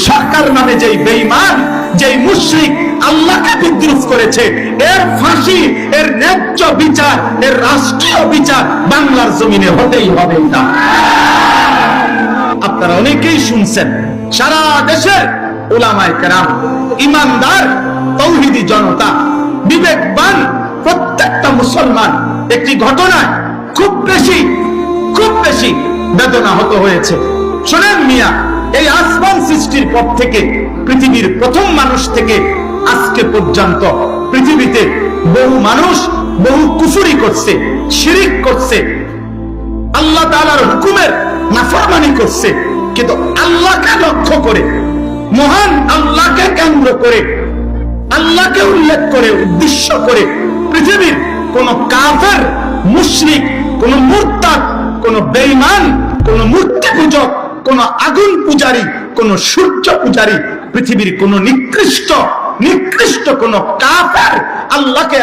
সরকার নামে যেই বেঈমান, যেই মুশরিক আল্লাহকে বিদ্রুপ করেছে, এর ফাঁসি, এর ন্যায্য বিচার, এর রাষ্ট্রীয় বিচার বাংলার জমিনে হতেই হবে। না, আপনারা অনেকেই শুনছেন, সারা দেশের উলামায়ে কেরাম, ইমানদার, তাওহীদি জনতা, বিবেকবান প্রত্যেকটা মুসলমান একটি ঘটনায় খুব বেশি বেদনাহত হয়েছে। শোনেন মিয়া, এই আসমান সৃষ্টির পর থেকে, পৃথিবীর প্রথম মানুষ থেকে আজকে পর্যন্ত পৃথিবীতে বহু মানুষ বহু কুফরি করছে, শিরিক করছে, আল্লাহ তাআলার হুকুমের নাফরমানি করছে, কিন্তু আল্লাহকে লক্ষ্য করে, মহান আল্লাহকে কেন্দ্র করে, আল্লাহকে উল্লেখ করে, উদ্দেশ্য করে পৃথিবীর কোন কাফের, মুশরিক, কোন মুরতাদ, কোন বেঈমান, কোন মূর্তি পূজক, কোন আগুন পূজারী, কোন সূর্য পূজারী, পৃথিবীর কোন নিকৃষ্ট কোন কাফের আল্লাহকে